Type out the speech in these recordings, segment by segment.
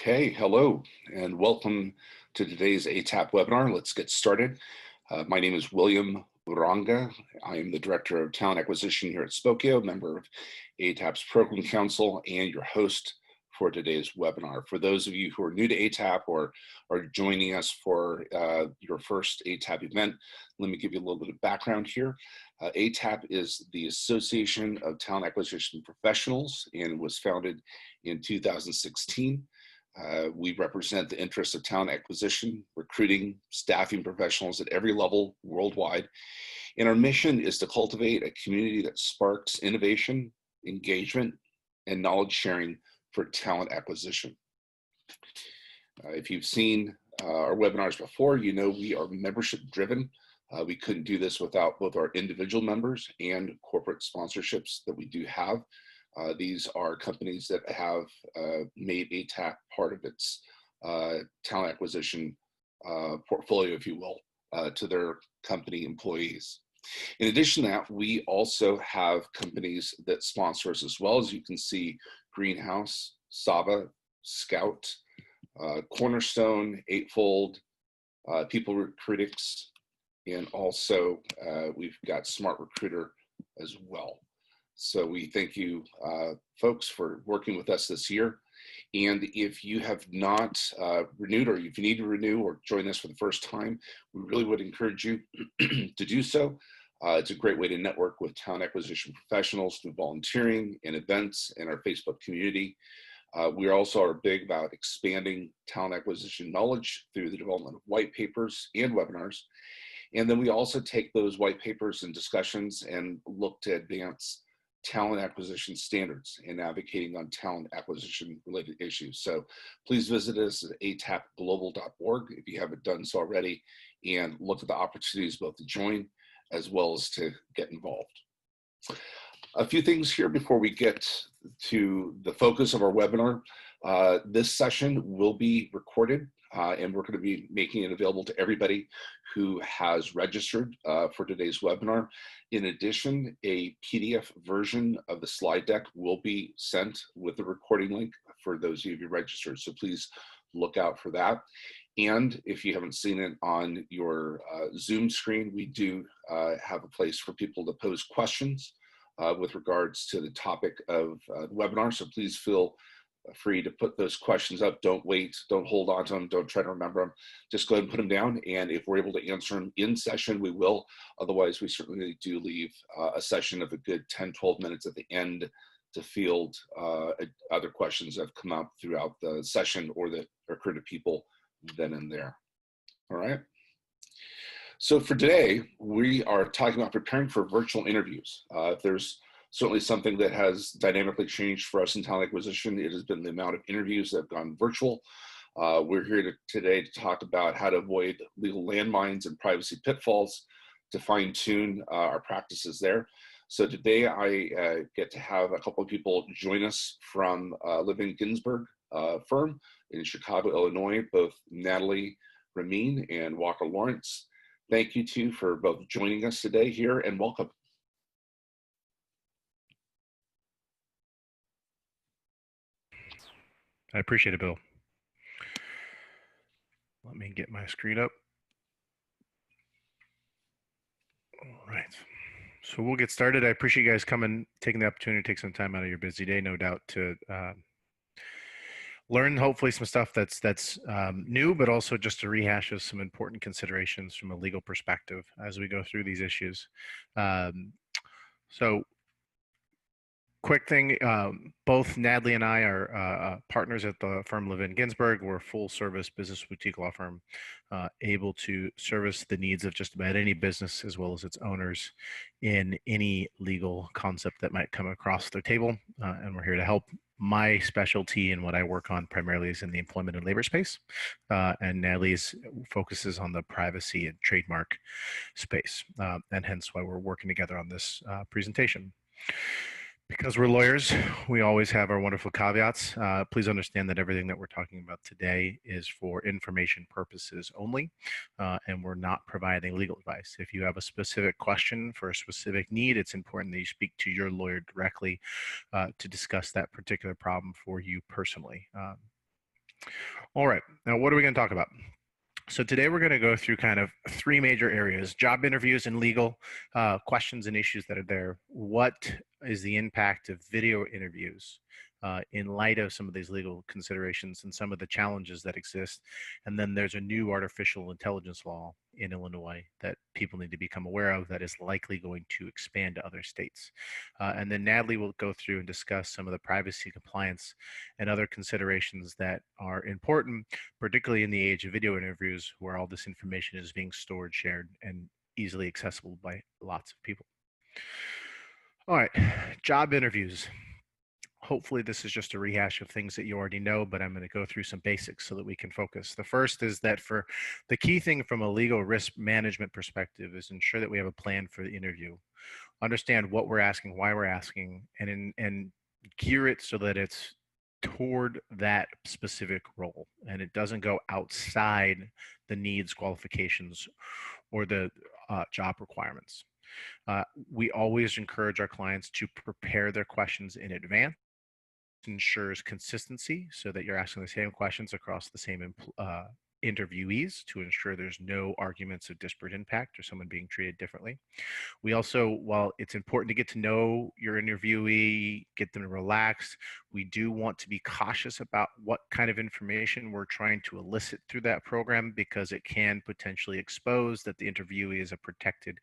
Okay, hello and welcome to today's ATAP webinar. Let's get started. My name is William Uranga. I am the Director of Talent Acquisition here at Spokeo, member of ATAP's Program Council, and your host for today's webinar. For those of you who are new to ATAP or are joining us for your first ATAP event, let me give you a little bit of background here. ATAP is the Association of Talent Acquisition Professionals and was founded in 2016. We represent the interests of talent acquisition, recruiting, staffing professionals at every level worldwide. And our mission is to cultivate a community that sparks innovation, engagement, and knowledge sharing for talent acquisition. If you've seen our webinars before, you know we are membership driven. We couldn't do this without both our individual members and corporate sponsorships that we do have. These are companies that have made ATAP part of its talent acquisition portfolio, if you will, to their company employees. In addition to that, we also have companies that sponsor us as well. As you can see, Greenhouse, Sava, Scout, Cornerstone, Eightfold, People Critics, and also we've got Smart Recruiter as well. So we thank you folks for working with us this year. And if you have not renewed, or if you need to renew or join us for the first time, we really would encourage you to do so. It's a great way to network with talent acquisition professionals through volunteering and events in our Facebook community. We also are big about expanding talent acquisition knowledge through the development of white papers and webinars. And then we also take those white papers and discussions and look to advance talent acquisition standards and advocating on talent acquisition related issues. So please visit us at atapglobal.org if you haven't done so already, and look at the opportunities both to join as well as to get involved. A few things here before we get to the focus of our webinar. This session will be recorded and we're going to be making it available to everybody who has registered for today's webinar. In addition, a PDF version of the slide deck will be sent with the recording link for those of you who registered. So please look out for that. And if you haven't seen it on your Zoom screen, we do have a place for people to pose questions with regards to the topic of the webinar. So please feel free to put those questions up. Don't wait, don't hold on to them, don't try to remember them. Just go ahead and put them down. And if we're able to answer them in session, we will. Otherwise, we certainly do leave a session of a good 10, 12 minutes at the end to field other questions that have come up throughout the session or that occur to people then and there. All right. So for today, we are talking about preparing for virtual interviews. If there's certainly something that has dynamically changed for us in talent acquisition, it has been the amount of interviews that have gone virtual. We're here today to talk about how to avoid legal landmines and privacy pitfalls to fine tune our practices there. So today I get to have a couple of people join us from Living Ginsburg firm in Chicago, Illinois, both Natalie Ramin and Walker Lawrence. Thank you two for both joining us today here, and welcome. I appreciate it, Bill. Let me get my screen up. All right. So we'll get started. I appreciate you guys coming, taking the opportunity to take some time out of your busy day, no doubt, to learn hopefully some stuff that's new, but also just to rehash of some important considerations from a legal perspective as we go through these issues. So quick thing, both Natalie and I are partners at the firm Levin Ginsburg. We're a full service business boutique law firm, able to service the needs of just about any business as well as its owners in any legal concept that might come across their table. And we're here to help. My specialty and what I work on primarily is in the employment and labor space. And Natalie's focuses on the privacy and trademark space. And hence why we're working together on this presentation. Because we're lawyers, we always have our wonderful caveats. Please understand that everything that we're talking about today is for information purposes only, and we're not providing legal advice. If you have a specific question for a specific need, it's important that you speak to your lawyer directly to discuss that particular problem for you personally. All right. Now, what are we going to talk about? So today we're going to go through kind of three major areas: job interviews and legal questions and issues that are there. What is the impact of video interviews in light of some of these legal considerations and some of the challenges that exist? And then there's a new artificial intelligence law in Illinois that people need to become aware of that is likely going to expand to other states. And then Natalie will go through and discuss some of the privacy compliance and other considerations that are important, particularly in the age of video interviews where all this information is being stored, shared, and easily accessible by lots of people. All right, job interviews. Hopefully this is just a rehash of things that you already know, but I'm going to go through some basics so that we can focus. The first is that for the key thing from a legal risk management perspective is ensure that we have a plan for the interview. Understand what we're asking, why we're asking, and gear it so that it's toward that specific role and it doesn't go outside the needs, qualifications, or the job requirements. We always encourage our clients to prepare their questions in advance. Ensures consistency so that you're asking the same questions across the same interviewees to ensure there's no arguments of disparate impact or someone being treated differently. We also, while it's important to get to know your interviewee, get them relaxed, we do want to be cautious about what kind of information we're trying to elicit through that program because it can potentially expose that the interviewee is a protected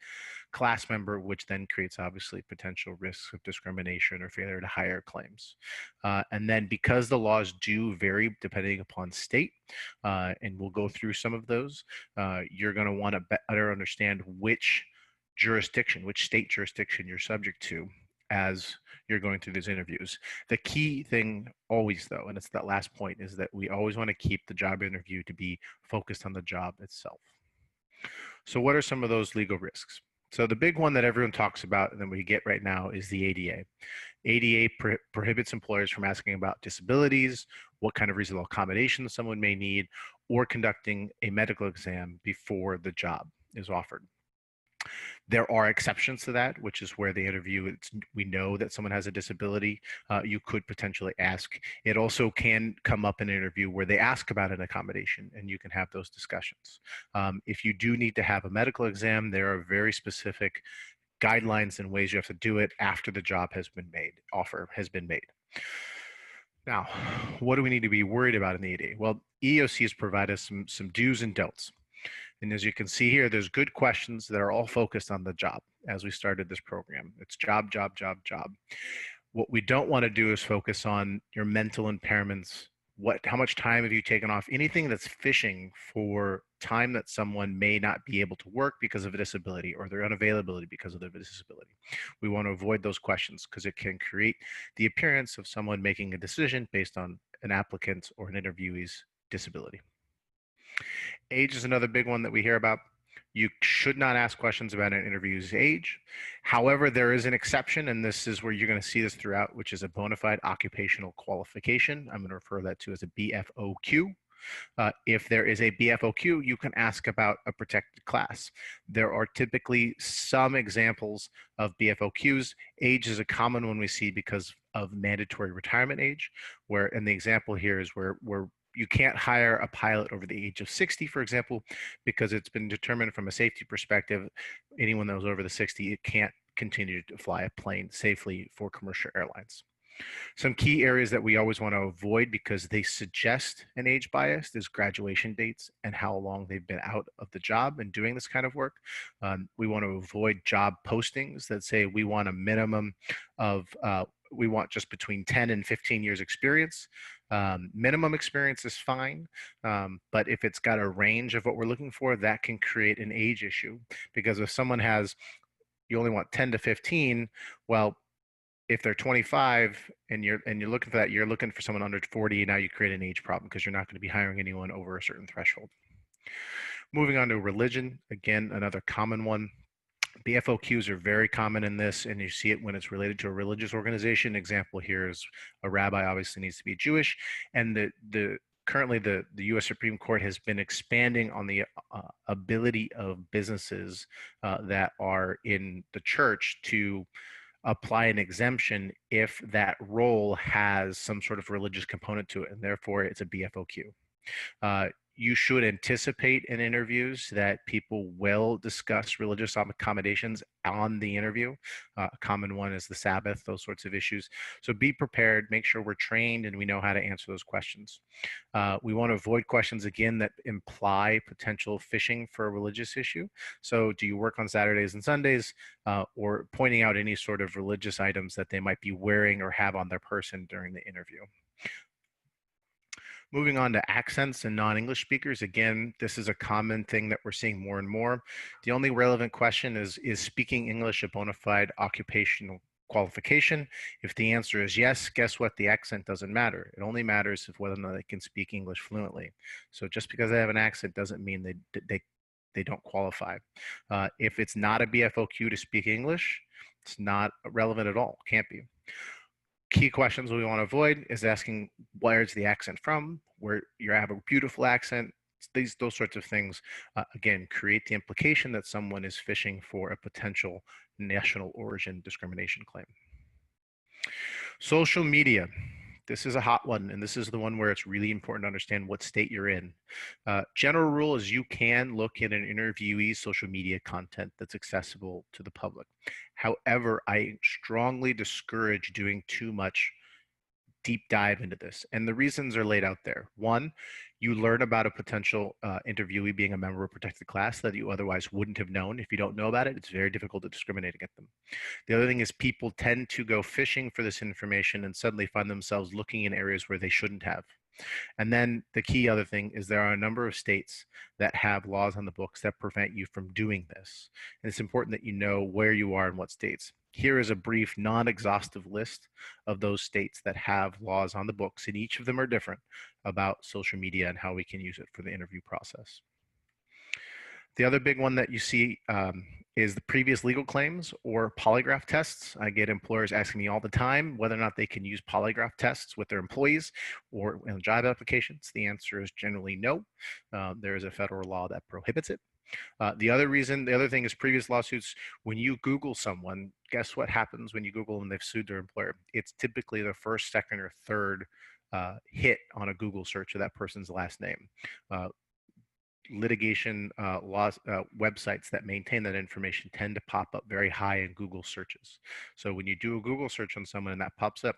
class member, which then creates obviously potential risks of discrimination or failure to hire claims. And then because the laws do vary depending upon state, and we'll go through some of those, you're going to want to better understand which jurisdiction, which state jurisdiction you're subject to as you're going through these interviews. The key thing always though, and it's that last point, is that we always want to keep the job interview to be focused on the job itself. So what are some of those legal risks? So the big one that everyone talks about and that we get right now is the ADA. ADA prohibits employers from asking about disabilities, what kind of reasonable accommodations someone may need, or conducting a medical exam before the job is offered. There are exceptions to that, which is where the interview, we know that someone has a disability, you could potentially ask. It also can come up in an interview where they ask about an accommodation and you can have those discussions. If you do need to have a medical exam, there are very specific guidelines and ways you have to do it after the job has been made, offer has been made. Now, what do we need to be worried about in the ADA? Well, EEOC provide us some do's and don'ts. And as you can see here, there's good questions that are all focused on the job as we started this program. It's job, job, job, job. What we don't want to do is focus on your mental impairments. How much time have you taken off? Anything that's fishing for time that someone may not be able to work because of a disability or their unavailability because of their disability. We want to avoid those questions because it can create the appearance of someone making a decision based on an applicant's or an interviewee's disability. Age is another big one that we hear about. You should not ask questions about an interview's age. However, there is an exception, and this is where you're going to see this throughout, which is a bona fide occupational qualification. I'm going to refer that to as a BFOQ. If there is a BFOQ, you can ask about a protected class. There are typically some examples of BFOQs. Age is a common one we see because of mandatory retirement age, where, and the example here is where you can't hire a pilot over the age of 60, for example, because it's been determined from a safety perspective, anyone that was over the 60, it can't continue to fly a plane safely for commercial airlines. Some key areas that we always want to avoid because they suggest an age bias is graduation dates and how long they've been out of the job and doing this kind of work. We want to avoid job postings that say we want a minimum of, we want just between 10 and 15 years experience. Minimum experience is fine, but if it's got a range of what we're looking for, that can create an age issue because if someone has, you only want 10 to 15, well, if they're 25 and you're looking for that, you're looking for someone under 40. Now you create an age problem because you're not going to be hiring anyone over a certain threshold. Moving on to religion, again, another common one. BFOQs are very common in this, and you see it when it's related to a religious organization. Example here is a rabbi obviously needs to be Jewish, and currently the U.S. Supreme Court has been expanding on the ability of businesses that are in the church to apply an exemption if that role has some sort of religious component to it, and therefore it's a BFOQ. You should anticipate in interviews that people will discuss religious accommodations on the interview. A common one is the Sabbath, those sorts of issues. So be prepared, make sure we're trained and we know how to answer those questions. We want to avoid questions again that imply potential phishing for a religious issue. So do you work on Saturdays and Sundays, or pointing out any sort of religious items that they might be wearing or have on their person during the interview. Moving on to accents and non-English speakers, again, this is a common thing that we're seeing more and more. The only relevant question is speaking English a bona fide occupational qualification? If the answer is yes, guess what? The accent doesn't matter. It only matters if whether or not they can speak English fluently. So just because they have an accent doesn't mean they don't qualify. If it's not a BFOQ to speak English, it's not relevant at all. Can't be. Key questions we want to avoid is asking where's the accent from, where you have a beautiful accent, those sorts of things. Again, create the implication that someone is fishing for a potential national origin discrimination claim. Social media. This is a hot one, and this is the one where it's really important to understand what state you're in. General rule is you can look at an interviewee's social media content that's accessible to the public. However, I strongly discourage doing too much deep dive into this. And the reasons are laid out there. One, you learn about a potential interviewee being a member of a protected class that you otherwise wouldn't have known. If you don't know about it, it's very difficult to discriminate against them. The other thing is people tend to go fishing for this information and suddenly find themselves looking in areas where they shouldn't have. And then the key other thing is there are a number of states that have laws on the books that prevent you from doing this. And it's important that you know where you are in what states. Here is a brief, non-exhaustive list of those states that have laws on the books, and each of them are different about social media and how we can use it for the interview process. The other big one that you see is the previous legal claims or polygraph tests. I get employers asking me all the time whether or not they can use polygraph tests with their employees or in job applications. The answer is generally no. There is a federal law that prohibits it. The other thing is previous lawsuits. When you Google someone, guess what happens when you Google them? They've sued their employer. It's typically the first, second, or third hit on a Google search of that person's last name. Litigation laws websites that maintain that information tend to pop up very high in Google searches. So when you do a Google search on someone and that pops up,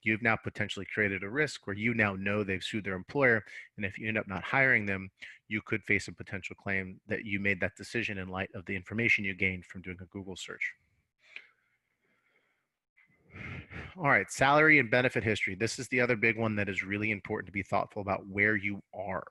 you've now potentially created a risk where you now know they've sued their employer, and if you end up not hiring them, you could face a potential claim that you made that decision in light of the information you gained from doing a Google search. All right, salary and benefit history. This is the other big one that is really important to be thoughtful about where you are.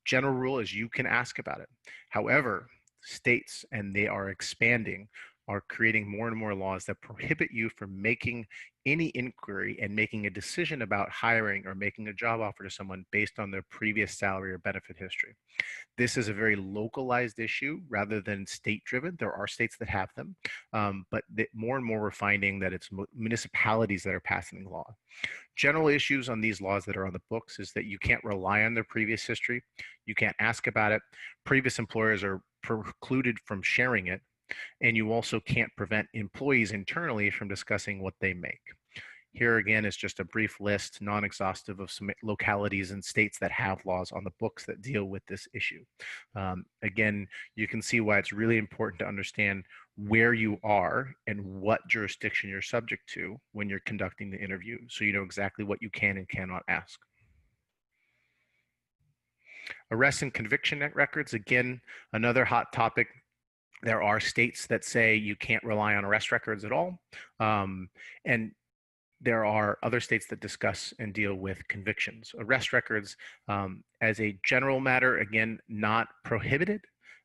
General rule is you can ask about it. However, states, and they are expanding, are creating more and more laws that prohibit you from making any inquiry and making a decision about hiring or making a job offer to someone based on their previous salary or benefit history. This is a very localized issue rather than state driven. There are states that have them, but more and more we're finding that it's municipalities that are passing the law. General issues on these laws that are on the books is that you can't rely on their previous history. You can't ask about it. Previous employers are precluded from sharing it. And you also can't prevent employees internally from discussing what they make. Here again is just a brief list, non-exhaustive, of some localities and states that have laws on the books that deal with this issue. Again, you can see why it's really important to understand where you are and what jurisdiction you're subject to when you're conducting the interview, so you know exactly what you can and cannot ask. Arrest and conviction records, again, another hot topic. There are states that say you can't rely on arrest records at all. And there are other states that discuss and deal with convictions. Arrest records, as a general matter, again, not prohibited,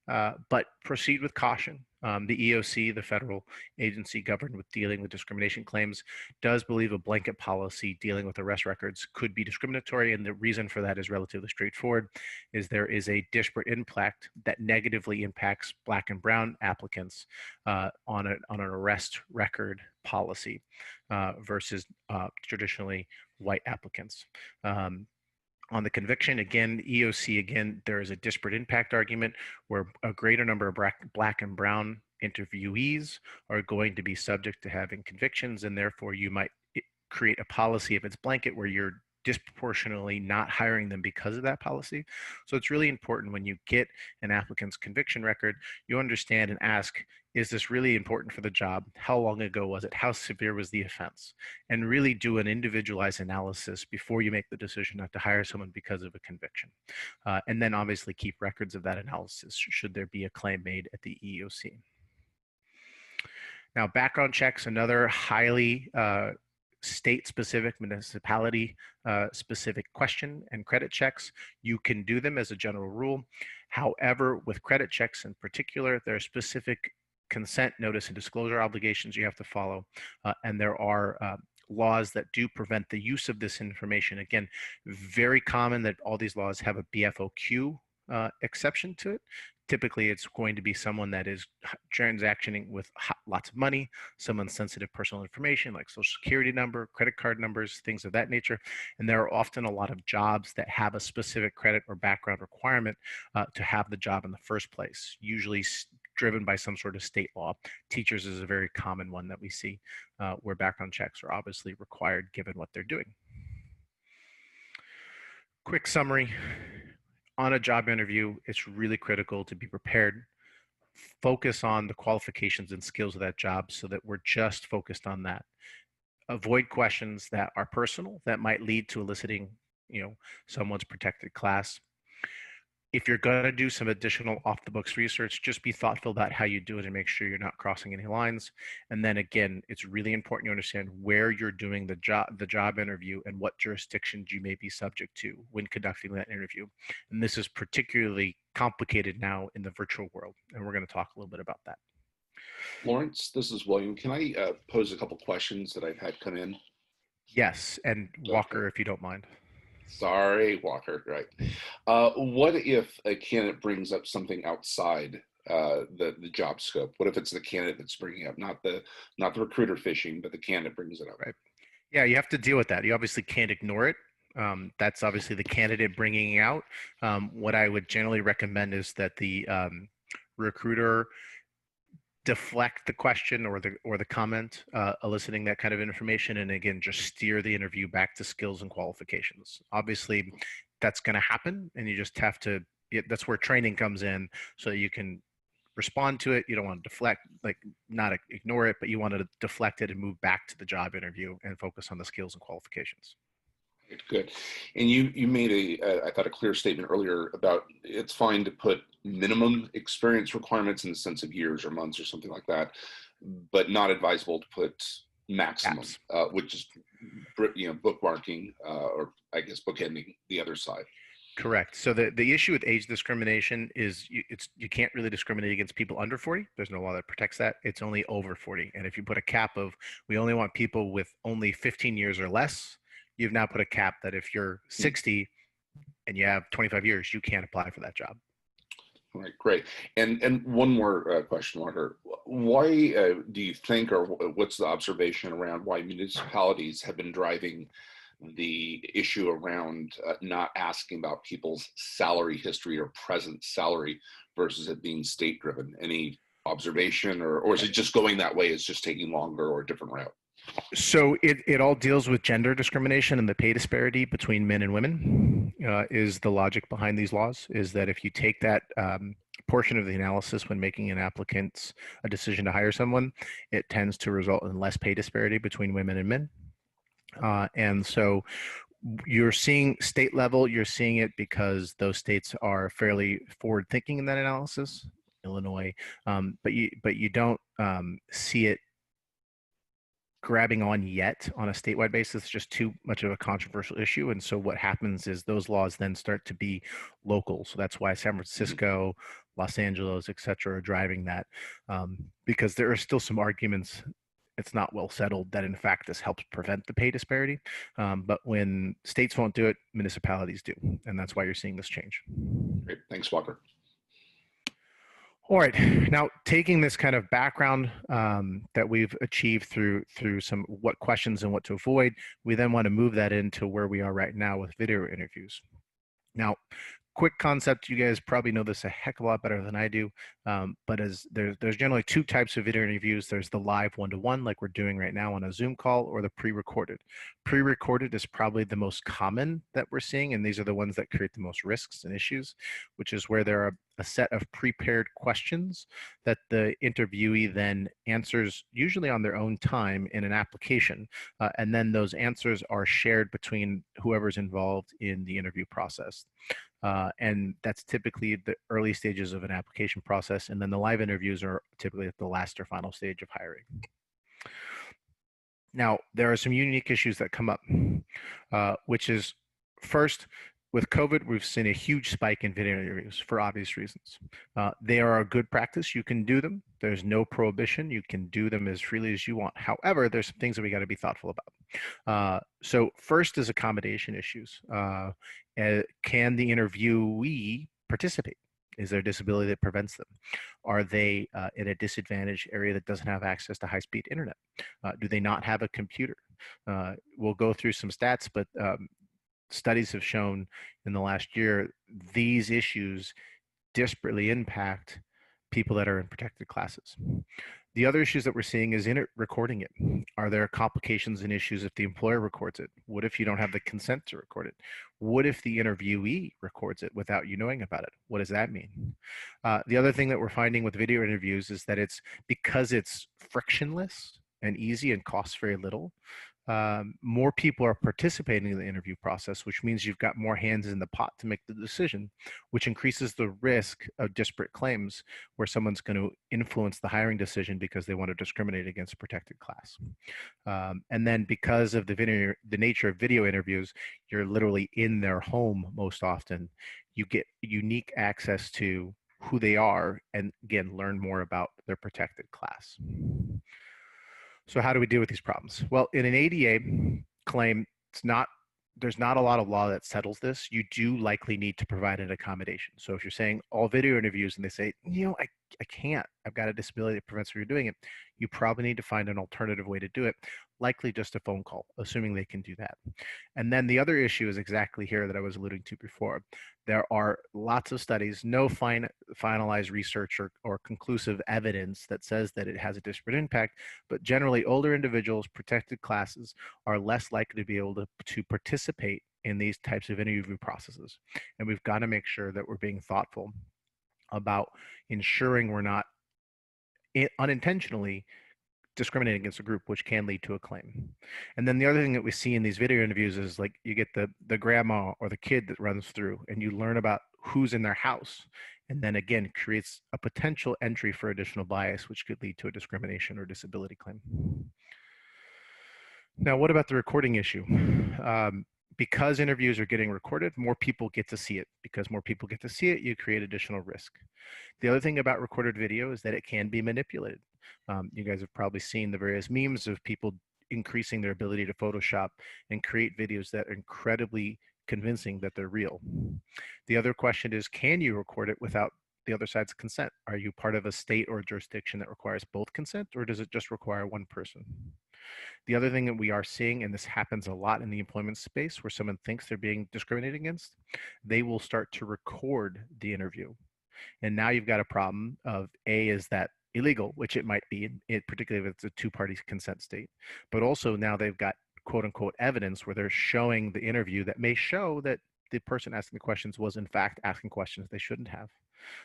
but proceed with caution. The EOC, the federal agency governed with dealing with discrimination claims, does believe a blanket policy dealing with arrest records could be discriminatory, and the reason for that is relatively straightforward, is there is a disparate impact that negatively impacts Black and Brown applicants on an arrest record policy versus traditionally white applicants. On the conviction, again, EOC, again, there is a disparate impact argument where a greater number of Black and Brown interviewees are going to be subject to having convictions, and therefore you might create a policy if it's blanket where you're disproportionately not hiring them because of that policy. So it's really important when you get an applicant's conviction record, you understand and ask, is this really important for the job? How long ago was it? How severe was the offense? And really do an individualized analysis before you make the decision not to hire someone because of a conviction. And then obviously keep records of that analysis should there be a claim made at the EEOC. Now, background checks, another highly state-specific, municipality-specific question, and credit checks. You can do them as a general rule. However, with credit checks in particular, there are specific consent, notice, and disclosure obligations you have to follow, and there are laws that do prevent the use of this information. Again, very common that all these laws have a BFOQ exception to it. Typically, it's going to be someone that is transactioning with lots of money, someone's sensitive personal information like social security number, credit card numbers, things of that nature. And there are often a lot of jobs that have a specific credit or background requirement to have the job in the first place, usually driven by some sort of state law. Teachers is a very common one that we see where background checks are obviously required given what they're doing. Quick summary. On a job interview, it's really critical to be prepared. Focus on the qualifications and skills of that job so that we're just focused on that. Avoid questions that are personal, that might lead to eliciting, someone's protected class. If you're going to do some additional off the books research, just be thoughtful about how you do it and make sure you're not crossing any lines. And then again, it's really important you understand where you're doing the job interview and what jurisdictions you may be subject to when conducting that interview. And this is particularly complicated now in the virtual world. And we're going to talk a little bit about that. Lawrence, this is William. Can I pose a couple questions that I've had come in? Yes, and Walker, Okay. if you don't mind. Sorry, Walker, right. What if a candidate brings up something outside the job scope? What if it's the candidate that's bringing up, not the recruiter fishing, but the candidate brings it up? Right. Yeah, you have to deal with that. You obviously can't ignore it. That's obviously the candidate bringing it out. What I would generally recommend is that the recruiter deflect the question or the comment eliciting that kind of information, and again just steer the interview back to skills and qualifications. Obviously that's going to happen, and you just have to, that's where training comes in, so you can respond to it. You don't want to deflect, like not ignore it, but you want to deflect it and move back to the job interview and focus on the skills and qualifications. Good. And you made I thought, a clear statement earlier about it's fine to put minimum experience requirements in the sense of years or months or something like that, but not advisable to put maximum, which is, bookmarking or I guess bookending the other side. Correct. So the issue with age discrimination is you can't really discriminate against people under 40. There's no law that protects that. It's only over 40. And if you put a cap of, we only want people with only 15 years or less, you've now put a cap that if you're 60 and you have 25 years, you can't apply for that job. All right, great. And one more question, Walker. Why do you think, or what's the observation around why municipalities have been driving the issue around not asking about people's salary history or present salary versus it being state driven? Any observation, or is it just going that way? It's just taking longer or a different route? So it all deals with gender discrimination, and the pay disparity between men and women is the logic behind these laws, is that if you take that portion of the analysis when making an applicant's a decision to hire someone, it tends to result in less pay disparity between women and men. And so you're seeing state level, you're seeing it because those states are fairly forward thinking in that analysis, Illinois, but you don't see it grabbing on yet on a statewide basis. It's just too much of a controversial issue. And so what happens is those laws then start to be local. So that's why San Francisco, Los Angeles, et cetera, are driving that, because there are still some arguments. It's not well settled that in fact this helps prevent the pay disparity. But when states won't do it, municipalities do. And that's why you're seeing this change. Great. Thanks, Walker. All right, now taking this kind of background that we've achieved through some what questions and what to avoid, we then want to move that into where we are right now with video interviews. Now, quick concept, you guys probably know this a heck of a lot better than I do, but as there's generally two types of video interviews. There's the live one-to-one, like we're doing right now on a Zoom call, or the pre-recorded. Pre-recorded is probably the most common that we're seeing, and these are the ones that create the most risks and issues, which is where there are a set of prepared questions that the interviewee then answers, usually on their own time in an application, and then those answers are shared between whoever's involved in the interview process. And that's typically the early stages of an application process. And then the live interviews are typically at the last or final stage of hiring. Now, there are some unique issues that come up, which is first, with COVID, we've seen a huge spike in video interviews for obvious reasons. They are a good practice. You can do them. There's no prohibition. You can do them as freely as you want. However, there's some things that we got to be thoughtful about. So first is accommodation issues. Can the interviewee participate? Is there a disability that prevents them? Are they in a disadvantaged area that doesn't have access to high-speed internet? Do they not have a computer? We'll go through some stats, but studies have shown in the last year these issues disparately impact people that are in protected classes. The other issues that we're seeing is in it recording it. Are there complications and issues if the employer records it? What if you don't have the consent to record it? What if the interviewee records it without you knowing about it? What does that mean? The other thing that we're finding with video interviews is that because it's frictionless and easy and costs very little, more people are participating in the interview process, which means you've got more hands in the pot to make the decision, which increases the risk of disparate claims where someone's going to influence the hiring decision because they want to discriminate against a protected class. And then because of the nature of video interviews, you're literally in their home most often. You get unique access to who they are and, again, learn more about their protected class. So how do we deal with these problems? Well, in an ADA claim, there's not a lot of law that settles this. You do likely need to provide an accommodation. So if you're saying all video interviews and they say, I can't, I've got a disability that prevents me from doing it, you probably need to find an alternative way to do it, likely just a phone call, assuming they can do that. And then the other issue is exactly here that I was alluding to before. There are lots of studies, no finalized research or conclusive evidence that says that it has a disparate impact, but generally older individuals, protected classes, are less likely to be able to participate in these types of interview processes. And we've got to make sure that we're being thoughtful about ensuring we're not unintentionally discriminating against a group, which can lead to a claim. And then the other thing that we see in these video interviews is, like, you get the grandma or the kid that runs through and you learn about who's in their house, and then again creates a potential entry for additional bias, which could lead to a discrimination or disability claim. Now, what about the recording issue? Because interviews are getting recorded, more people get to see it. Because more people get to see it, you create additional risk. The other thing about recorded video is that it can be manipulated. You guys have probably seen the various memes of people increasing their ability to Photoshop and create videos that are incredibly convincing that they're real. The other question is, can you record it without the other side's consent? Are you part of a state or jurisdiction that requires both consent, or does it just require one person? The other thing that we are seeing, and this happens a lot in the employment space where someone thinks they're being discriminated against, they will start to record the interview. And now you've got a problem of, is that illegal, which it might be, particularly if it's a two-party consent state. But also now they've got quote unquote evidence where they're showing the interview that may show that the person asking the questions was in fact asking questions they shouldn't have.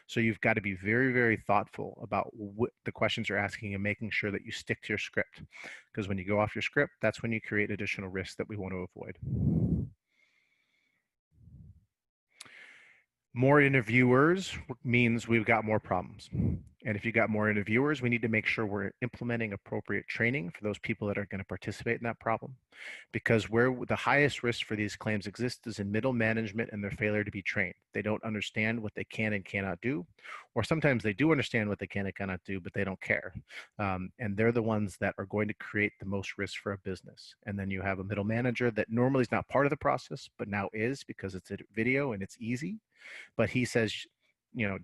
So you've got to be very, very thoughtful about what the questions you're asking and making sure that you stick to your script. Because when you go off your script, that's when you create additional risks that we want to avoid. More interviewers means we've got more problems. And if you've got more interviewers, we need to make sure we're implementing appropriate training for those people that are going to participate in that problem. Because where the highest risk for these claims exists is in middle management and their failure to be trained. They don't understand what they can and cannot do, or sometimes they do understand what they can and cannot do, but they don't care. And they're the ones that are going to create the most risk for a business. And then you have a middle manager that normally is not part of the process, but now is because it's a video and it's easy. But he says,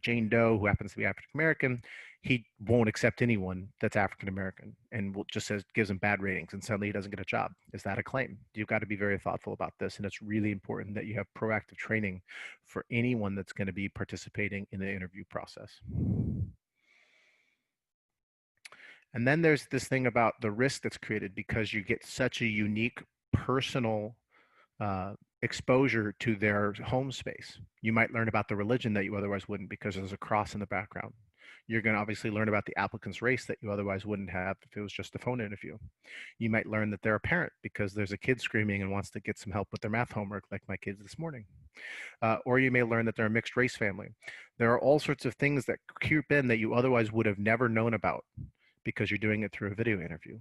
Jane Doe who happens to be African American, he won't accept anyone that's African American and will just says gives him bad ratings, and suddenly he doesn't get a job. Is that a claim? You've got to be very thoughtful about this, and it's really important that you have proactive training for anyone that's going to be participating in the interview process. And then there's this thing about the risk that's created because you get such a unique personal uh, exposure to their home space. You might learn about the religion that you otherwise wouldn't because there's a cross in the background. You're going to obviously learn about the applicant's race that you otherwise wouldn't have if it was just a phone interview. You might learn that they're a parent because there's a kid screaming and wants to get some help with their math homework, like my kids this morning. Or you may learn that they're a mixed race family. There are all sorts of things that creep in that you otherwise would have never known about because you're doing it through a video interview.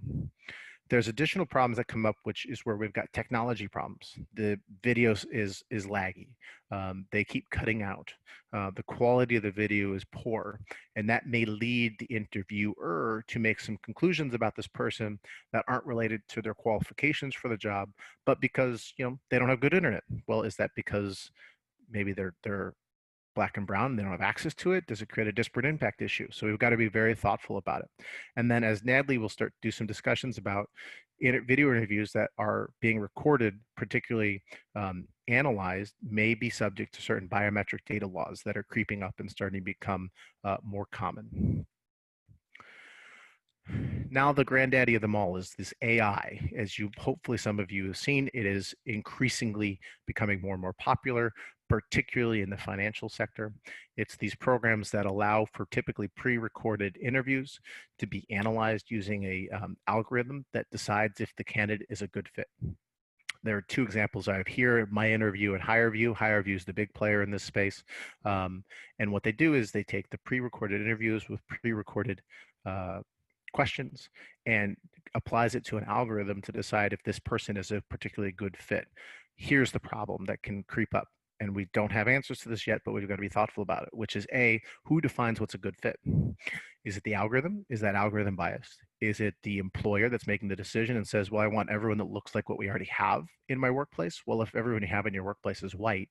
There's additional problems that come up, which is where we've got technology problems. The video is laggy. They keep cutting out. The quality of the video is poor, and that may lead the interviewer to make some conclusions about this person that aren't related to their qualifications for the job, but because they don't have good internet. Well, is that because maybe they're Black and brown, they don't have access to it? Does it create a disparate impact issue? So we've got to be very thoughtful about it. And then as Natalie will start to do some discussions about video interviews that are being recorded, particularly analyzed, may be subject to certain biometric data laws that are creeping up and starting to become more common. Now the granddaddy of them all is this AI. As you hopefully some of you have seen, it is increasingly becoming more and more popular, particularly in the financial sector. It's these programs that allow for typically pre-recorded interviews to be analyzed using a algorithm that decides if the candidate is a good fit. There are two examples I have here, my interview and HireVue. HireVue is the big player in this space. And what they do is they take the pre-recorded interviews with pre-recorded questions and applies it to an algorithm to decide if this person is a particularly good fit. Here's the problem that can creep up, and we don't have answers to this yet, but we've got to be thoughtful about it, which is A, who defines what's a good fit? Is it the algorithm? Is that algorithm biased? Is it the employer that's making the decision and says, well, I want everyone that looks like what we already have in my workplace? Well, if everyone you have in your workplace is white,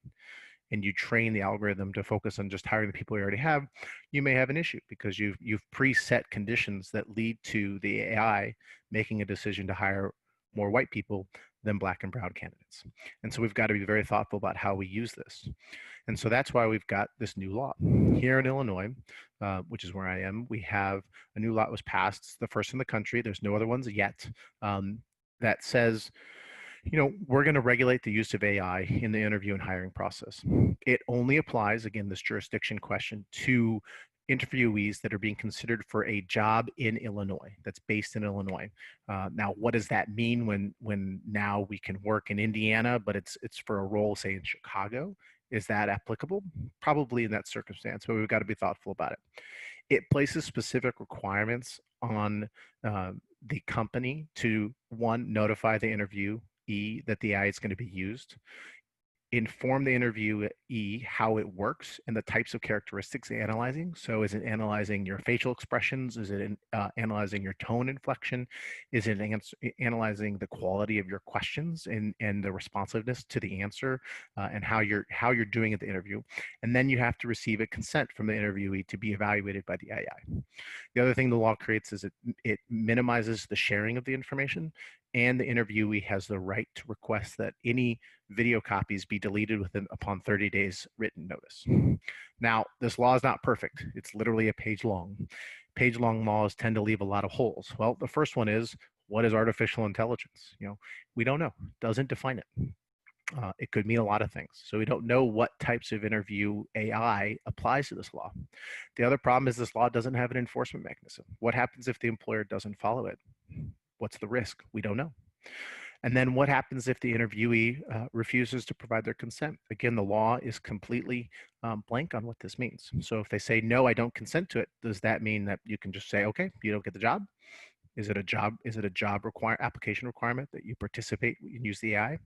and you train the algorithm to focus on just hiring the people you already have, you may have an issue because you've preset conditions that lead to the AI making a decision to hire more white people than Black and brown candidates. And so we've got to be very thoughtful about how we use this. And so that's why we've got this new law. Here in Illinois, which is where I am, we have a new law that was passed. It's the first in the country. There's no other ones yet, that says, we're going to regulate the use of AI in the interview and hiring process. It only applies, again, this jurisdiction question, to interviewees that are being considered for a job in Illinois, that's based in Illinois. Now, what does that mean when now we can work in Indiana, but it's for a role, say, in Chicago? Is that applicable? Probably in that circumstance, but we've got to be thoughtful about it. It places specific requirements on the company to, one, notify the interviewee that the AI is going to be used, inform the interviewee how it works and the types of characteristics analyzing. So is it analyzing your facial expressions? Is it analyzing your tone inflection? Is it analyzing the quality of your questions and the responsiveness to the answer and how you're doing at the interview? And then you have to receive a consent from the interviewee to be evaluated by the AI. The other thing the law creates is it minimizes the sharing of the information, and the interviewee has the right to request that any video copies be deleted upon 30 days written notice. Now, this law is not perfect. It's literally a page long. Page long laws tend to leave a lot of holes. Well, the first one is, what is artificial intelligence? We don't know. Doesn't define it. It could mean a lot of things. So we don't know what types of interview AI applies to this law. The other problem is this law doesn't have an enforcement mechanism. What happens if the employer doesn't follow it? What's the risk? We don't know. And then what happens if the interviewee refuses to provide their consent? Again, the law is completely blank on what this means. So if they say, no, I don't consent to it, does that mean that you can just say, okay, you don't get the job? Is it a job application requirement that you participate and use the AI?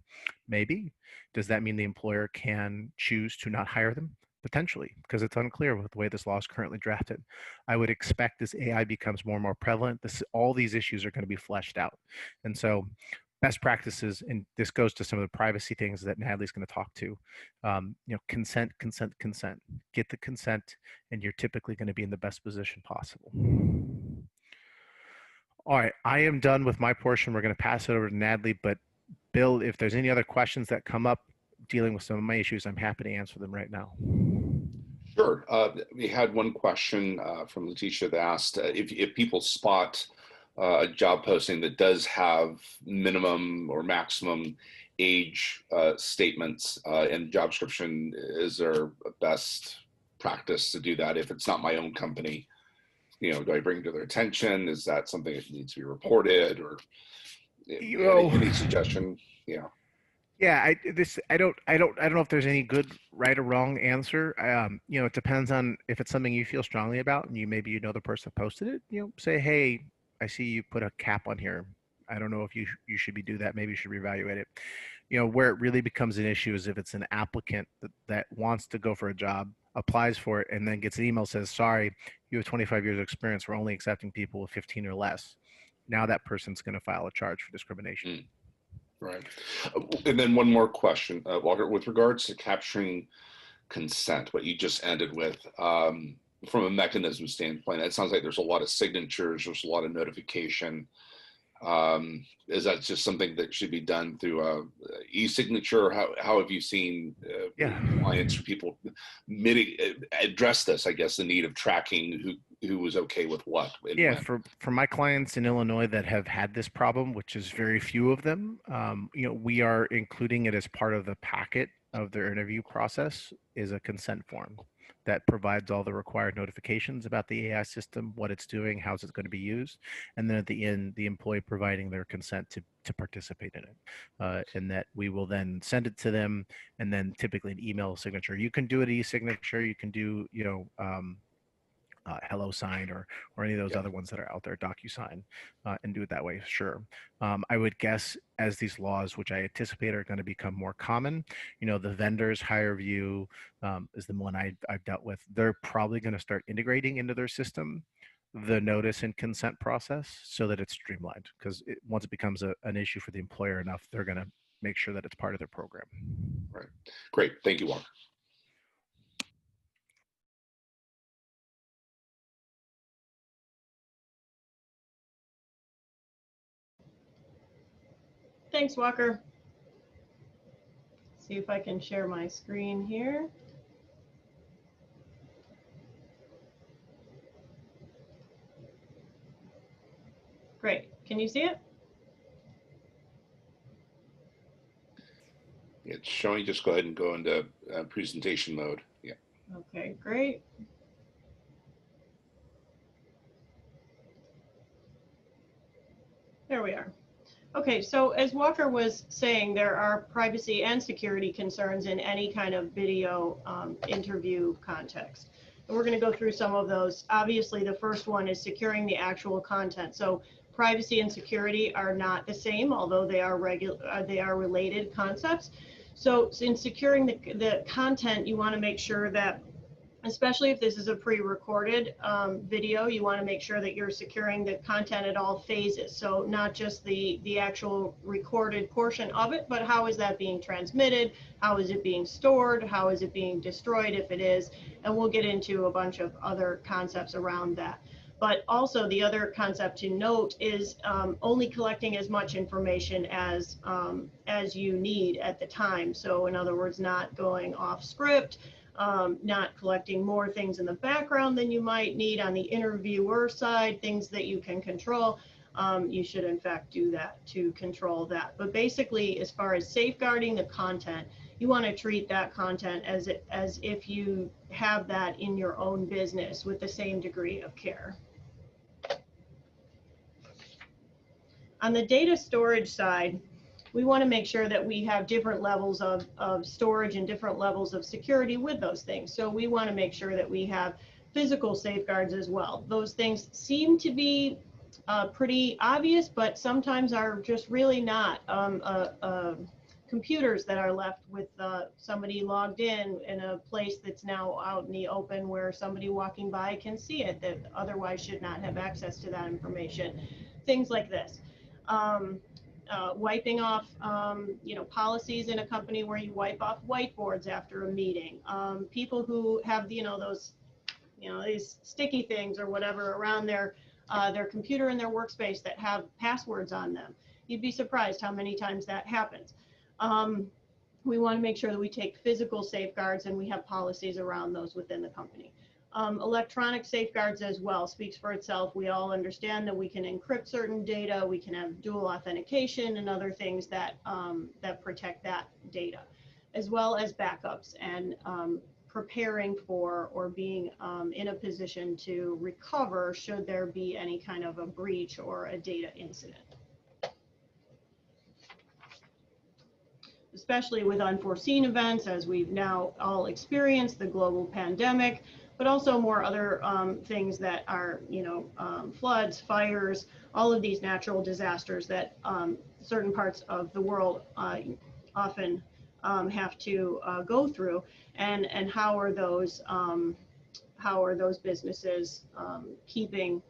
Maybe. Does that mean the employer can choose to not hire them? Potentially, because it's unclear with the way this law is currently drafted. I would expect as AI becomes more and more prevalent, all these issues are going to be fleshed out. And so best practices, and this goes to some of the privacy things that Natalie's going to talk to. Consent, consent, consent. Get the consent, and you're typically going to be in the best position possible. All right, I am done with my portion. We're going to pass it over to Natalie, but Bill, if there's any other questions that come up dealing with some of my issues, I'm happy to answer them right now. Sure. We had one question from Letitia that asked if people spot a job posting that does have minimum or maximum age statements in job description, is there a best practice to do that if it's not my own company? Do I bring it to their attention? Is that something that needs to be reported, or any suggestion? Yeah. Yeah, I don't know if there's any good right or wrong answer. It depends on if it's something you feel strongly about, and maybe you know the person that posted it. Say, hey, I see you put a cap on here. I don't know if you should be do that. Maybe you should reevaluate it. Where it really becomes an issue is if it's an applicant that wants to go for a job, applies for it, and then gets an email says, sorry, you have 25 years of experience. We're only accepting people with 15 or less. Now that person's going to file a charge for discrimination. Mm. Right. And then one more question, Walker, with regards to capturing consent, what you just ended with, from a mechanism standpoint, it sounds like there's a lot of signatures, there's a lot of notification. Is that just something that should be done through a e-signature? How have you seen clients or people address this, I guess, the need of tracking who was okay with what? Yeah, for my clients in Illinois that have had this problem, which is very few of them, we are including it as part of the packet of their interview process is a consent form that provides all the required notifications about the AI system, what it's doing, how's it going to be used, and then at the end, the employee providing their consent to participate in it, and that we will then send it to them, and then typically an email signature. You can do an e-signature, you can do HelloSign or any of those other ones that are out there, DocuSign, and do it that way. Sure. I would guess as these laws, which I anticipate are going to become more common, the vendors, HireVue is the one I've dealt with. They're probably going to start integrating into their system the notice and consent process so that it's streamlined, because once it becomes an issue for the employer enough, they're going to make sure that it's part of their program. Right. Great. Thank you, Walker. Thanks, Walker. See if I can share my screen here. Great. Can you see it? It's showing. Just go ahead and go into presentation mode. Yeah. Okay, great. There we are. Okay, so as Walker was saying, there are privacy and security concerns in any kind of video interview context. And we're going to go through some of those. Obviously, the first one is securing the actual content. So privacy and security are not the same, although they are related concepts. So in securing the content, you want to make sure that, especially if this is a pre-recorded video, you want to make sure that you're securing the content at all phases. So not just the actual recorded portion of it, but how is that being transmitted? How is it being stored? How is it being destroyed if it is? And we'll get into a bunch of other concepts around that. But also the other concept to note is only collecting as much information as you need at the time. So in other words, not going off script, not collecting more things in the background than you might need on the interviewer side, things that you can control. You should in fact do that to control that. But basically, as far as safeguarding the content, you want to treat that content as if you have that in your own business with the same degree of care. On the data storage side, we want to make sure that we have different levels of storage and different levels of security with those things. So we want to make sure that we have physical safeguards as well. Those things seem to be pretty obvious, but sometimes are just really not. Computers that are left with somebody logged in a place that's now out in the open where somebody walking by can see it that otherwise should not have access to that information. Things like this. wiping off, policies in a company where you wipe off whiteboards after a meeting. People who have, those, these sticky things or whatever around their computer and their workspace that have passwords on them. You'd be surprised how many times that happens. We want to make sure that we take physical safeguards and we have policies around those within the company. Electronic safeguards as well speaks for itself. We all understand that we can encrypt certain data, we can have dual authentication and other things that, that protect that data, as well as backups and preparing for or being in a position to recover should there be any kind of a breach or a data incident. Especially with unforeseen events, as we've now all experienced, the global pandemic, but also more other things that are, floods, fires, all of these natural disasters that certain parts of the world often have to go through, and how are those businesses keeping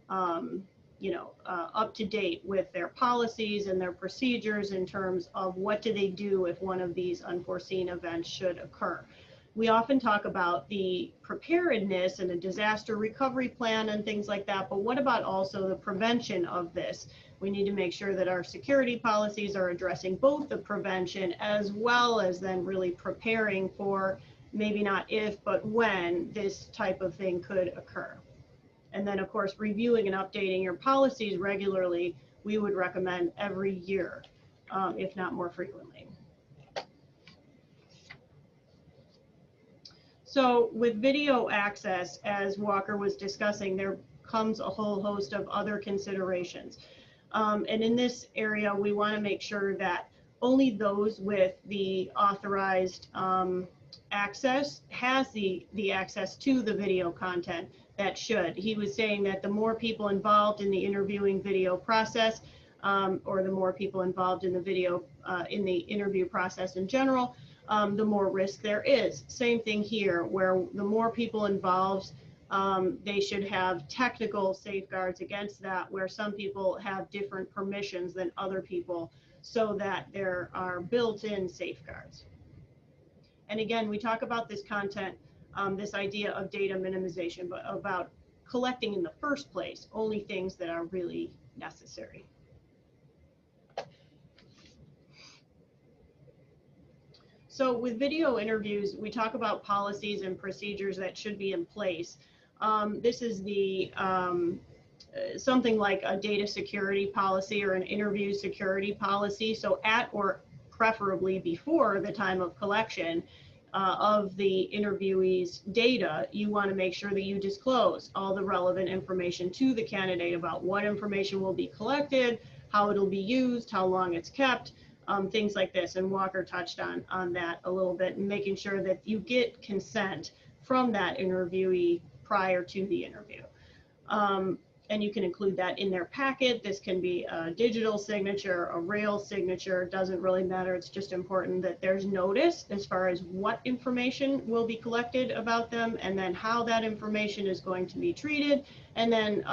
up to date with their policies and their procedures in terms of what do they do if one of these unforeseen events should occur. We often talk about the preparedness and a disaster recovery plan and things like that, but what about also the prevention of this? We need to make sure that our security policies are addressing both the prevention as well as then really preparing for maybe not if, but when this type of thing could occur. And then, of course, reviewing and updating your policies regularly, we would recommend every year, if not more frequently. So with video access, as Walker was discussing, there comes a whole host of other considerations. And in this area, we want to make sure that only those with the authorized access has the access to the video content that should. He was saying that the more people involved in the interviewing video process, or the more people involved in the video, in the interview process in general, the more risk there is. Same thing here, where the more people involved, they should have technical safeguards against that, where some people have different permissions than other people, so that there are built-in safeguards. And again, we talk about this content, this idea of data minimization, but about collecting in the first place only things that are really necessary. So with video interviews, we talk about policies and procedures that should be in place. This is the something like a data security policy or an interview security policy. So at or preferably before the time of collection of the interviewee's data, you want to make sure that you disclose all the relevant information to the candidate about what information will be collected, how it'll be used, how long it's kept, things like this. And Walker touched on that a little bit, and making sure that you get consent from that interviewee prior to the interview. And you can include that in their packet. This can be a digital signature, a rail signature, doesn't really matter. It's just important that there's notice as far as what information will be collected about them, and then how that information is going to be treated, and then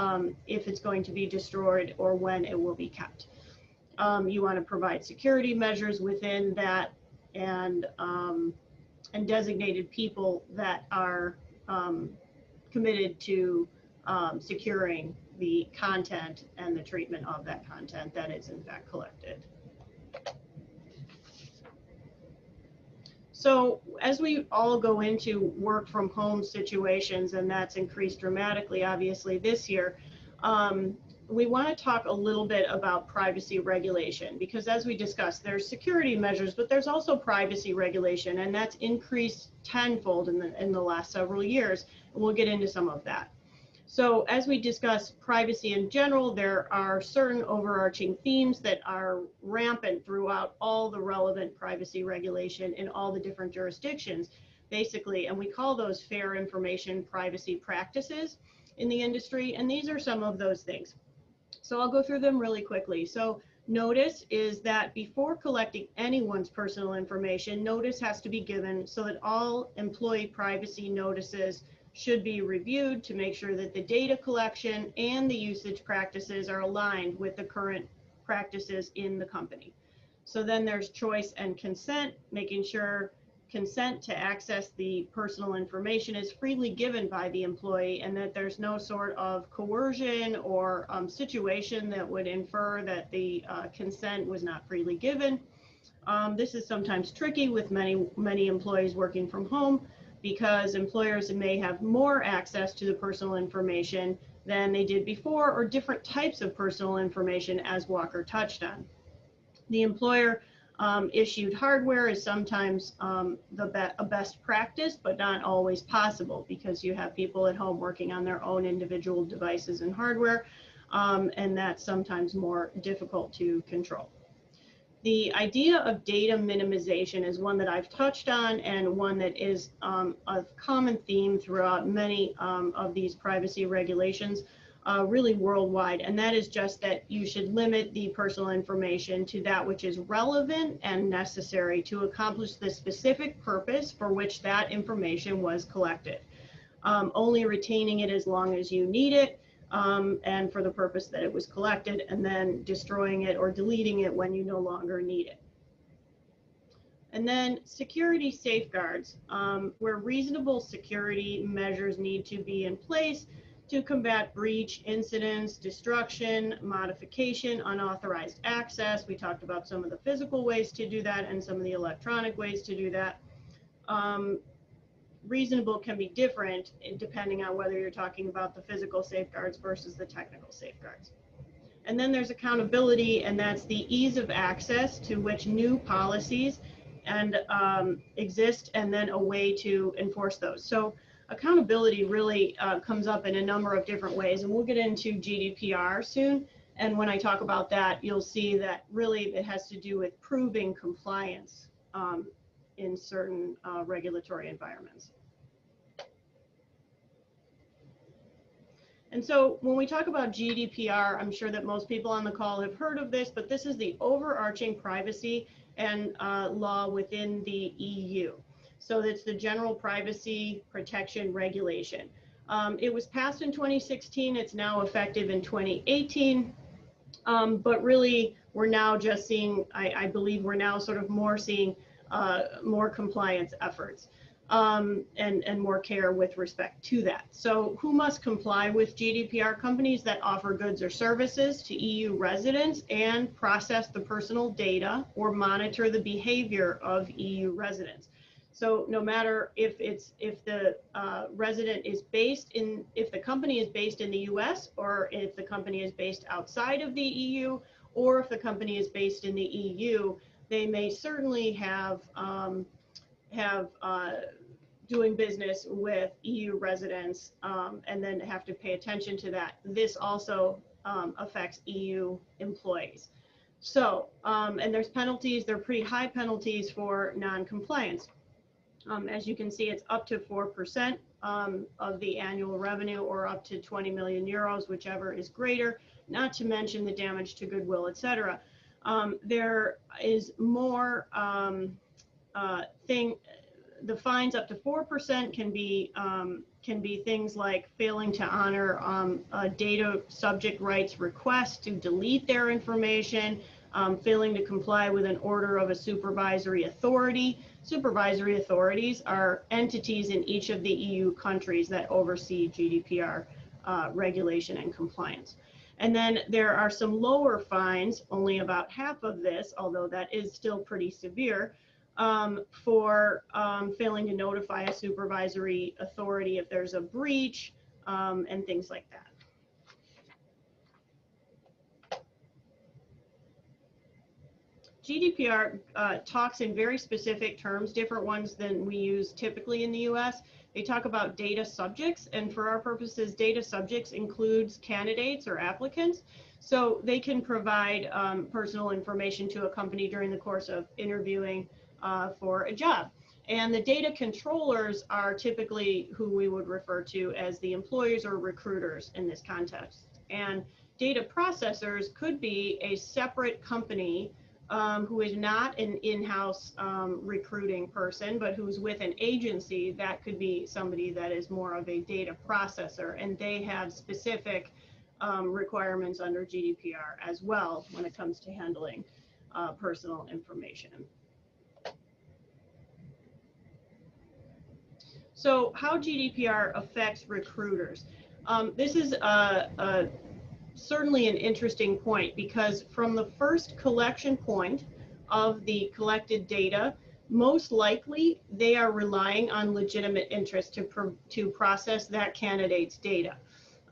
if it's going to be destroyed or when it will be kept. You want to provide security measures within that, and designated people that are committed to securing the content and the treatment of that content that is in fact collected. So as we all go into work from home situations, and that's increased dramatically obviously this year, we want to talk a little bit about privacy regulation, because as we discussed, there's security measures, but there's also privacy regulation, and that's increased tenfold in the last several years, and we'll get into some of that. So as we discuss privacy in general, there are certain overarching themes that are rampant throughout all the relevant privacy regulation in all the different jurisdictions, basically, and we call those fair information privacy practices in the industry, and these are some of those things. So I'll go through them really quickly. So notice is that before collecting anyone's personal information, notice has to be given, so that all employee privacy notices should be reviewed to make sure that the data collection and the usage practices are aligned with the current practices in the company. So then there's choice and consent, making sure consent to access the personal information is freely given by the employee and that there's no sort of coercion or situation that would infer that the consent was not freely given. This is sometimes tricky with many employees working from home because employers may have more access to the personal information than they did before, or different types of personal information, as Walker touched on. The employer issued hardware is sometimes a best practice, but not always possible because you have people at home working on their own individual devices and hardware, and that's sometimes more difficult to control. The idea of data minimization is one that I've touched on and one that is a common theme throughout many of these privacy regulations, really worldwide. And that is just that you should limit the personal information to that which is relevant and necessary to accomplish the specific purpose for which that information was collected. Only retaining it as long as you need it, and for the purpose that it was collected, and then destroying it or deleting it when you no longer need it. And then security safeguards, where reasonable security measures need to be in place to combat breach, incidents, destruction, modification, unauthorized access. We talked about some of the physical ways to do that and some of the electronic ways to do that. Reasonable can be different depending on whether you're talking about the physical safeguards versus the technical safeguards. And then there's accountability, and that's the ease of access to which new policies and exist, and then a way to enforce those. So accountability really comes up in a number of different ways, and we'll get into GDPR soon. And when I talk about that, you'll see that really it has to do with proving compliance in certain regulatory environments. And so when we talk about GDPR, I'm sure that most people on the call have heard of this, but this is the overarching privacy and law within the EU. So it's the General Privacy Protection Regulation. It was passed in 2016. It's now effective in 2018. But really, we're now just seeing, I believe we're now sort of more seeing more compliance efforts. And more care with respect to that. So who must comply with GDPR? Companies that offer goods or services to EU residents and process the personal data or monitor the behavior of EU residents. So no matter if the resident is based in, if the company is based in the US, or if the company is based outside of the EU, or if the company is based in the EU, they may certainly have doing business with EU residents, and then have to pay attention to that. This also affects EU employees. So, and there's penalties, they're pretty high penalties for non-compliance. As you can see, it's up to 4% of the annual revenue, or up to 20 million euros, whichever is greater, not to mention the damage to goodwill, etc. There is more the fines up to 4% can be things like failing to honor a data subject rights request to delete their information, failing to comply with an order of a supervisory authority. Supervisory authorities are entities in each of the EU countries that oversee GDPR regulation and compliance. And then there are some lower fines, only about half of this, although that is still pretty severe, for failing to notify a supervisory authority if there's a breach, and things like that. GDPR talks in very specific terms, different ones than we use typically in the US. They talk about data subjects, and for our purposes, data subjects includes candidates or applicants. So they can provide personal information to a company during the course of interviewing for a job. And the data controllers are typically who we would refer to as the employers or recruiters in this context. And data processors could be a separate company who is not an in-house recruiting person, but who's with an agency. That could be somebody that is more of a data processor, and they have specific requirements under GDPR as well when it comes to handling personal information. So how GDPR affects recruiters. This is certainly an interesting point, because from the first collection point of the collected data, most likely they are relying on legitimate interest to process that candidate's data.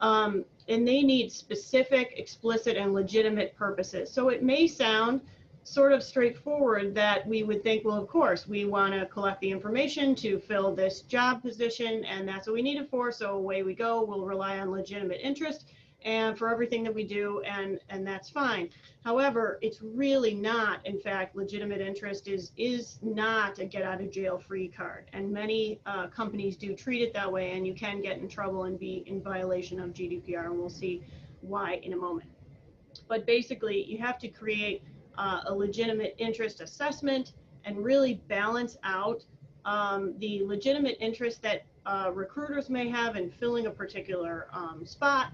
And they need specific, explicit, and legitimate purposes. So it may sound sort of straightforward that we would think, well, of course, we want to collect the information to fill this job position, and that's what we need it for, so away we go. We'll rely on legitimate interest and for everything that we do, and that's fine. However, it's really not. In fact, legitimate interest is not a get out of jail free card, and many companies do treat it that way, and you can get in trouble and be in violation of GDPR, and we'll see why in a moment. But basically, you have to create a legitimate interest assessment and really balance out the legitimate interest that recruiters may have in filling a particular spot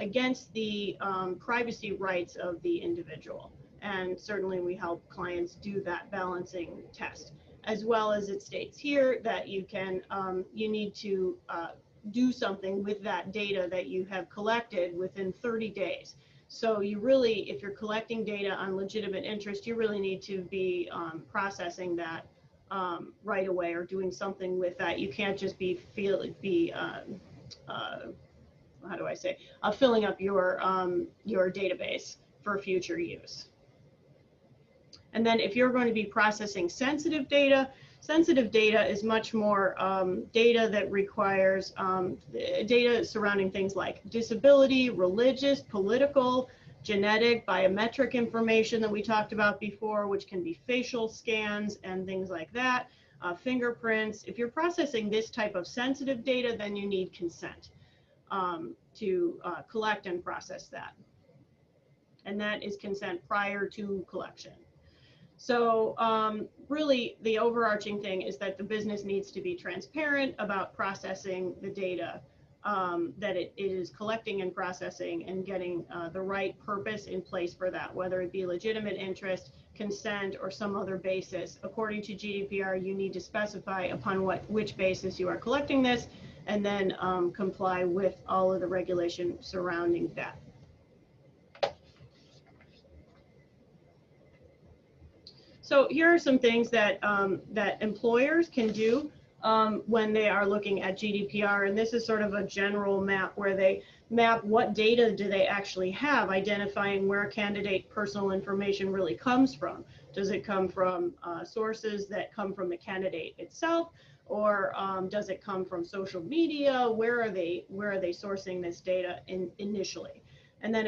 against the privacy rights of the individual. And certainly we help clients do that balancing test, as well as it states here that you can, you need to do something with that data that you have collected within 30 days. So you really, if you're collecting data on legitimate interest, you really need to be processing that right away, or doing something with that. You can't just be how do I say, filling up your database for future use. And then if you're going to be processing sensitive data is much more data that requires data surrounding things like disability, religious, political, genetic, biometric information that we talked about before, which can be facial scans and things like that, fingerprints. If you're processing this type of sensitive data, then you need consent to collect and process that. And that is consent prior to collection. So really the overarching thing is that the business needs to be transparent about processing the data that it is collecting and processing, and getting the right purpose in place for that, whether it be legitimate interest, consent, or some other basis. According to GDPR, you need to specify upon which basis you are collecting this, and then comply with all of the regulation surrounding that. So here are some things that that employers can do when they are looking at GDPR, and this is sort of a general map where they map what data do they actually have, identifying where candidate personal information really comes from. Does it come from sources that come from the candidate itself, or does it come from social media? Where are they sourcing this data initially? And then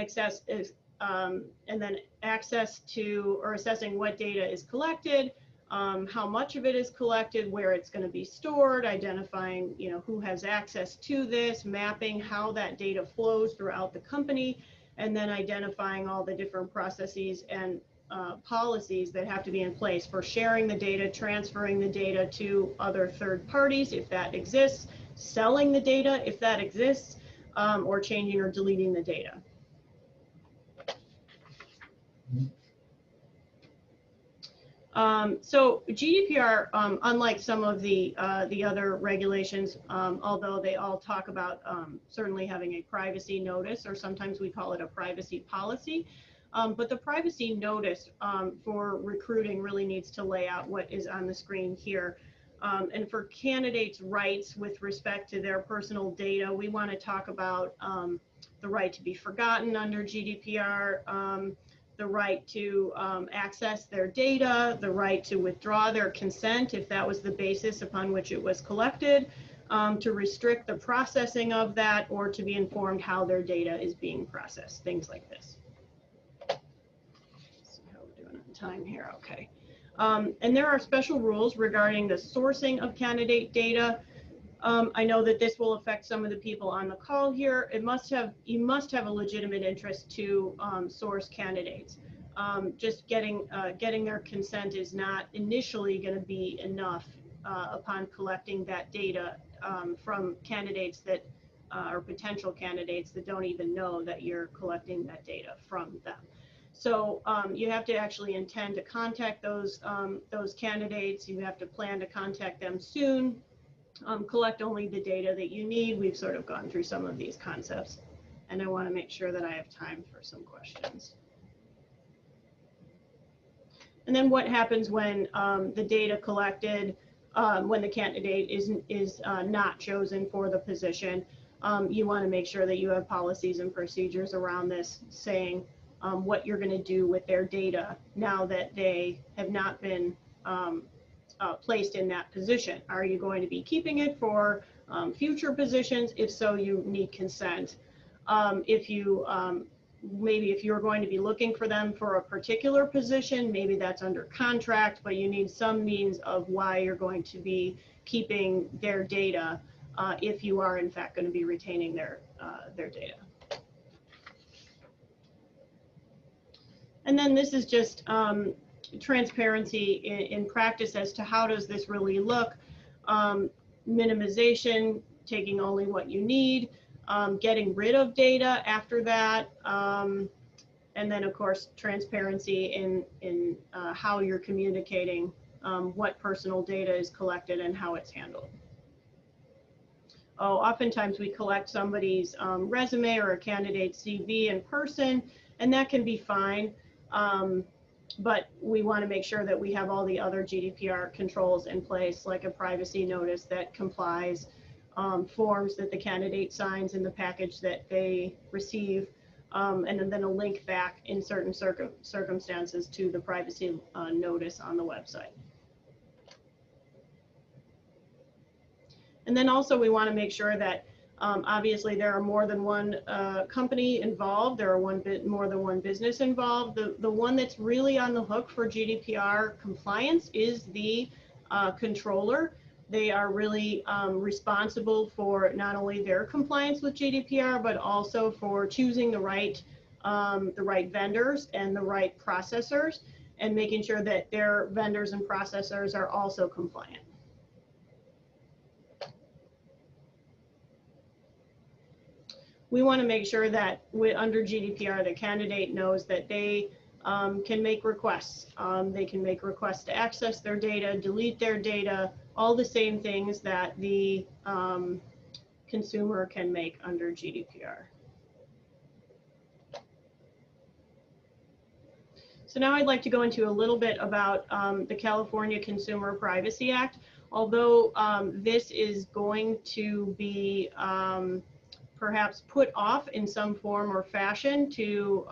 access to, or assessing what data is collected, how much of it is collected, where it's going to be stored, identifying, you know, who has access to this, mapping how that data flows throughout the company, and then identifying all the different processes and policies that have to be in place for sharing the data, transferring the data to other third parties if that exists, selling the data if that exists, or changing or deleting the data. So GDPR, unlike some of the other regulations, although they all talk about certainly having a privacy notice, or sometimes we call it a privacy policy, but the privacy notice for recruiting really needs to lay out what is on the screen here. And for candidates' rights with respect to their personal data, we want to talk about the right to be forgotten under GDPR, the right to access their data, the right to withdraw their consent if that was the basis upon which it was collected, to restrict the processing of that, or to be informed how their data is being processed, things like this. Let's see how we're doing on time here, okay. And there are special rules regarding the sourcing of candidate data. I know that this will affect some of the people on the call here. You must have a legitimate interest to source candidates. Just getting their consent is not initially going to be enough upon collecting that data from candidates that or potential candidates that don't even know that you're collecting that data from them. So you have to actually intend to contact those candidates. You have to plan to contact them soon. Collect only the data that you need. We've sort of gone through some of these concepts, and I want to make sure that I have time for some questions. And then what happens when the data collected, when the candidate is not chosen for the position? You want to make sure that you have policies and procedures around this, saying what you're going to do with their data now that they have not been placed in that position. Are you going to be keeping it for future positions? If so, you need consent. If you maybe if you're going to be looking for them for a particular position, maybe that's under contract, but you need some means of why you're going to be keeping their data if you are in fact going to be retaining their data. And then this is just transparency in practice as to how does this really look. Minimization, taking only what you need, getting rid of data after that, and then of course transparency in how you're communicating what personal data is collected and how it's handled. Oftentimes we collect somebody's resume or a candidate's CV in person, and that can be fine. But we want to make sure that we have all the other GDPR controls in place, like a privacy notice that complies, forms that the candidate signs in the package that they receive, and then a link back in certain circumstances to the privacy notice on the website. And then also we want to make sure that obviously there are more than one company involved, there are more than one business involved. The one that's really on the hook for GDPR compliance is the controller. They are really responsible for not only their compliance with GDPR, but also for choosing the right vendors and the right processors, and making sure that their vendors and processors are also compliant. We want to make sure that under GDPR, the candidate knows that they can make requests. They can make requests to access their data, delete their data, all the same things that the consumer can make under GDPR. So now I'd like to go into a little bit about the California Consumer Privacy Act. Although this is going to be perhaps put off in some form or fashion to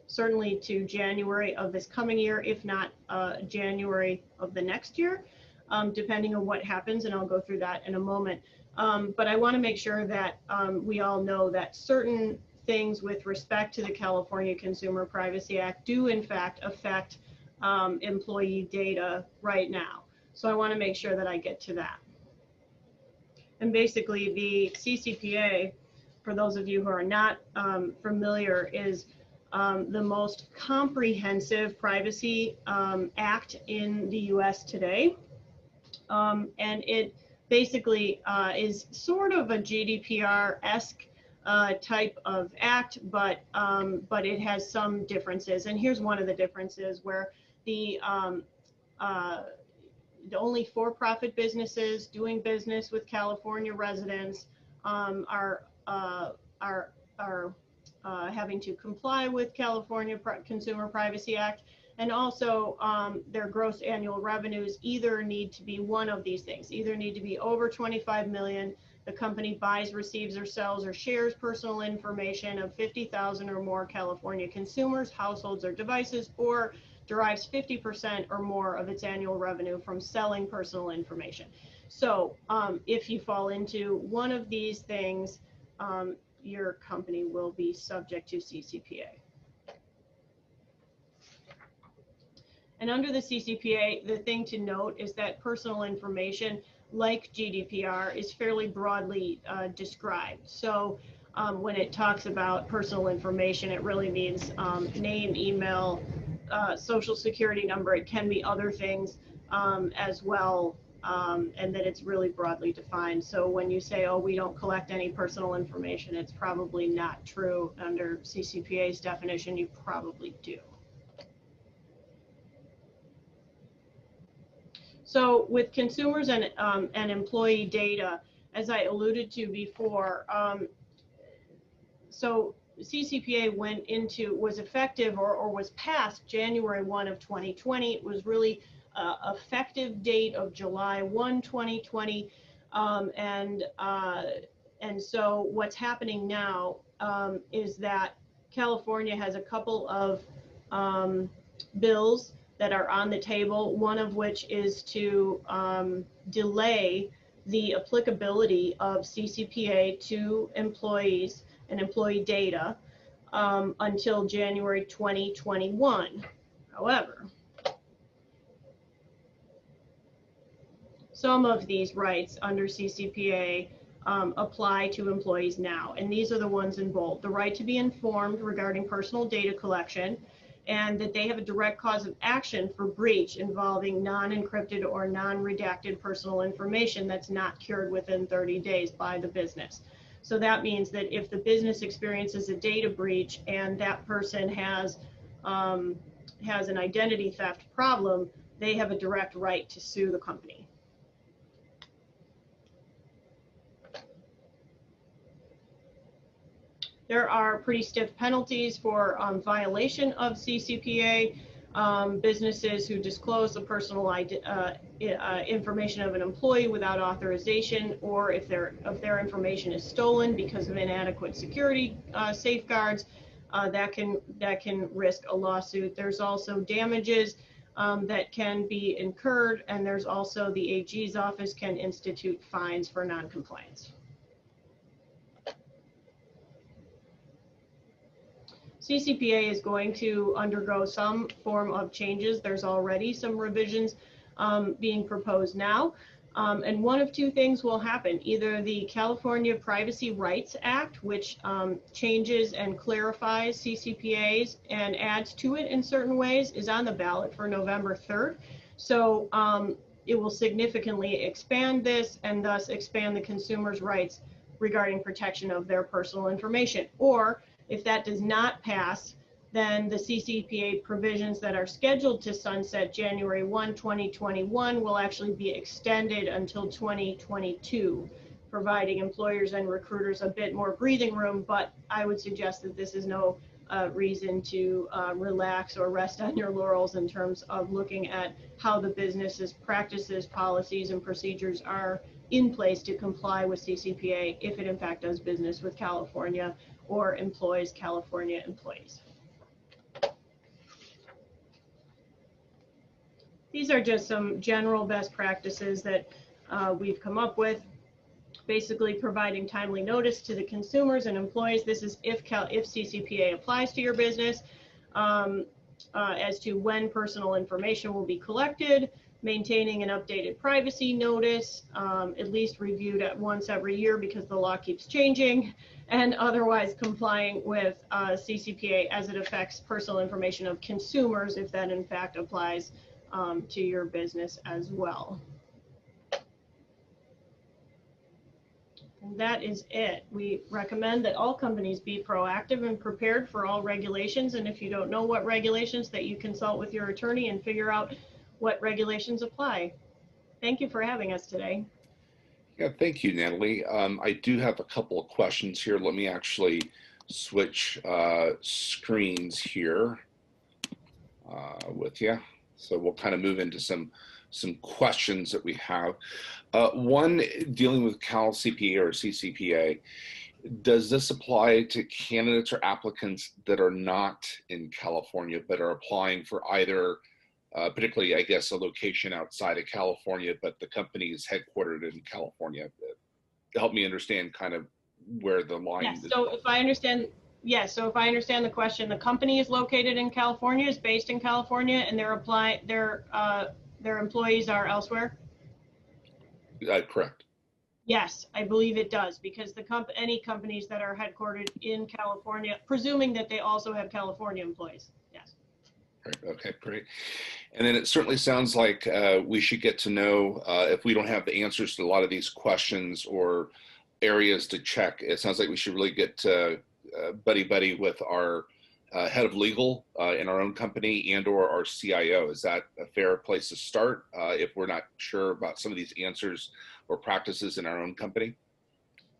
certainly to January of this coming year, if not January of the next year, depending on what happens, and I'll go through that in a moment. But I want to make sure that we all know that certain things with respect to the California Consumer Privacy Act do in fact affect employee data right now. So I want to make sure that I get to that. And basically the CCPA, for those of you who are not familiar, is the most comprehensive privacy act in the US today. And it basically is sort of a GDPR-esque type of act, but it has some differences. And here's one of the differences where the only for-profit businesses doing business with California residents are having to comply with California Consumer Privacy Act, and also their gross annual revenues either need to be one of these things, either need to be over 25 million, the company buys, receives, or sells or shares personal information of 50,000 or more California consumers, households, or devices, or derives 50% or more of its annual revenue from selling personal information. So if you fall into one of these things, your company will be subject to CCPA. And under the CCPA, the thing to note is that personal information, like GDPR, is fairly broadly described. So when it talks about personal information, it really means name, email, social security number. It can be other things as well, and that it's really broadly defined. So when you say, oh, we don't collect any personal information, it's probably not true. Under CCPA's definition, you probably do. So with consumers and employee data, as I alluded to before, so CCPA was effective or was passed January 1 of 2020. It was really effective date of July 1, 2020. And so what's happening now is that California has a couple of bills that are on the table, one of which is to delay the applicability of CCPA to employees and employee data until January 2021. However, some of these rights under CCPA apply to employees now, and these are the ones in bold. The right to be informed regarding personal data collection, and that they have a direct cause of action for breach involving non-encrypted or non-redacted personal information that's not cured within 30 days by the business. So that means that if the business experiences a data breach and that person has an identity theft problem, they have a direct right to sue the company. There are pretty stiff penalties for violation of CCPA. Businesses who disclose the personal information of an employee without authorization, or if their information is stolen because of inadequate security safeguards, that can risk a lawsuit. There's also damages that can be incurred, and there's also the AG's office can institute fines for noncompliance. CCPA is going to undergo some form of changes. There's already some revisions being proposed now. And one of two things will happen. Either the California Privacy Rights Act, which changes and clarifies CCPAs and adds to it in certain ways, is on the ballot for November 3rd. So it will significantly expand this and thus expand the consumer's rights regarding protection of their personal information. Or if that does not pass, then the CCPA provisions that are scheduled to sunset January 1, 2021 will actually be extended until 2022, providing employers and recruiters a bit more breathing room. But I would suggest that this is no reason to relax or rest on your laurels in terms of looking at how the business's practices, policies, and procedures are in place to comply with CCPA if it in fact does business with California or employs California employees. These are just some general best practices that we've come up with, basically providing timely notice to the consumers and employees. This is if CCPA applies to your business, as to when personal information will be collected, maintaining an updated privacy notice, at least reviewed at once every year because the law keeps changing, and otherwise complying with CCPA as it affects personal information of consumers, if that in fact applies to your business as well. And that is it. We recommend that all companies be proactive and prepared for all regulations, and if you don't know what regulations, that you consult with your attorney and figure out what regulations apply. Thank you for having us today. Yeah, thank you, Natalie. I do have a couple of questions here. Let me actually switch screens here with you. So we'll kind of move into some questions that we have. One, dealing with Cal CPA or CCPA, does this apply to candidates or applicants that are not in California but are applying for either particularly, I guess, a location outside of California, but the company is headquartered in California? Help me understand kind of where the line Yes, is. so if I understand, yes, so if I understand the question, the company is located in California, is based in California, and their employees are elsewhere? Correct. Yes, I believe it does, because any companies that are headquartered in California, presuming that they also have California employees, yes. Right. Okay, great. And then it certainly sounds like we should get to know if we don't have the answers to a lot of these questions or areas to check. It sounds like we should really get buddy with our head of legal in our own company and/or our CIO. Is that a fair place to start if we're not sure about some of these answers or practices in our own company?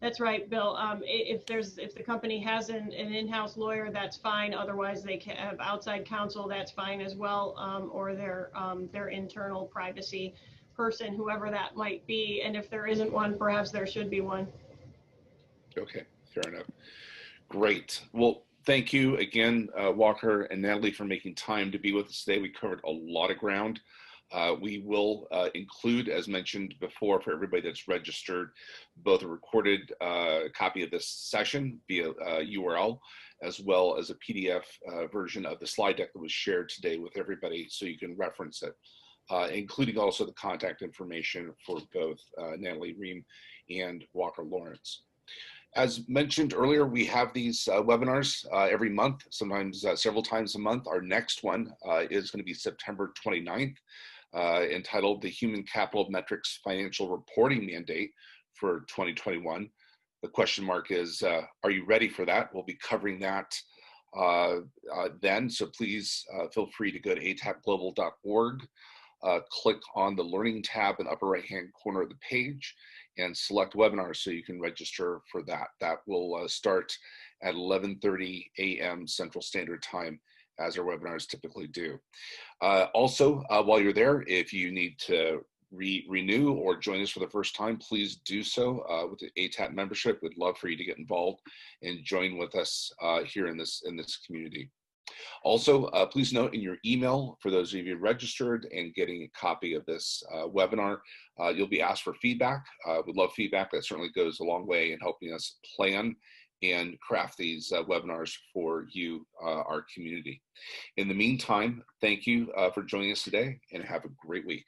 That's right, Bill. If the company has an in-house lawyer, that's fine. Otherwise, they can have outside counsel. That's fine as well, or their internal privacy person, whoever that might be. And if there isn't one, perhaps there should be one. Okay, fair enough. Great. Well, thank you again, Walker and Natalie, for making time to be with us today. We covered a lot of ground. We will include, as mentioned before, for everybody that's registered, both a recorded copy of this session via URL, as well as a PDF version of the slide deck that was shared today with everybody, so you can reference it, including also the contact information for both Natalie Ream and Walker Lawrence. As mentioned earlier, we have these webinars every month, sometimes several times a month. Our next one is going to be September 29th, entitled The Human Capital Metrics Financial Reporting Mandate for 2021. The question mark is, are you ready for that? We'll be covering that then, so please feel free to go to atapglobal.org, click on the Learning tab in the upper right-hand corner of the page, and select webinars so you can register for that. That will start at 11:30 a.m. Central Standard Time, as our webinars typically do. Also, while you're there, if you need to renew or join us for the first time, please do so with the ATAP membership. We'd love for you to get involved and join with us here in this community. Also, please note in your email, for those of you registered and getting a copy of this webinar, you'll be asked for feedback. We'd love feedback. That certainly goes a long way in helping us plan and craft these webinars for you, our community. In the meantime, thank you for joining us today, and have a great week.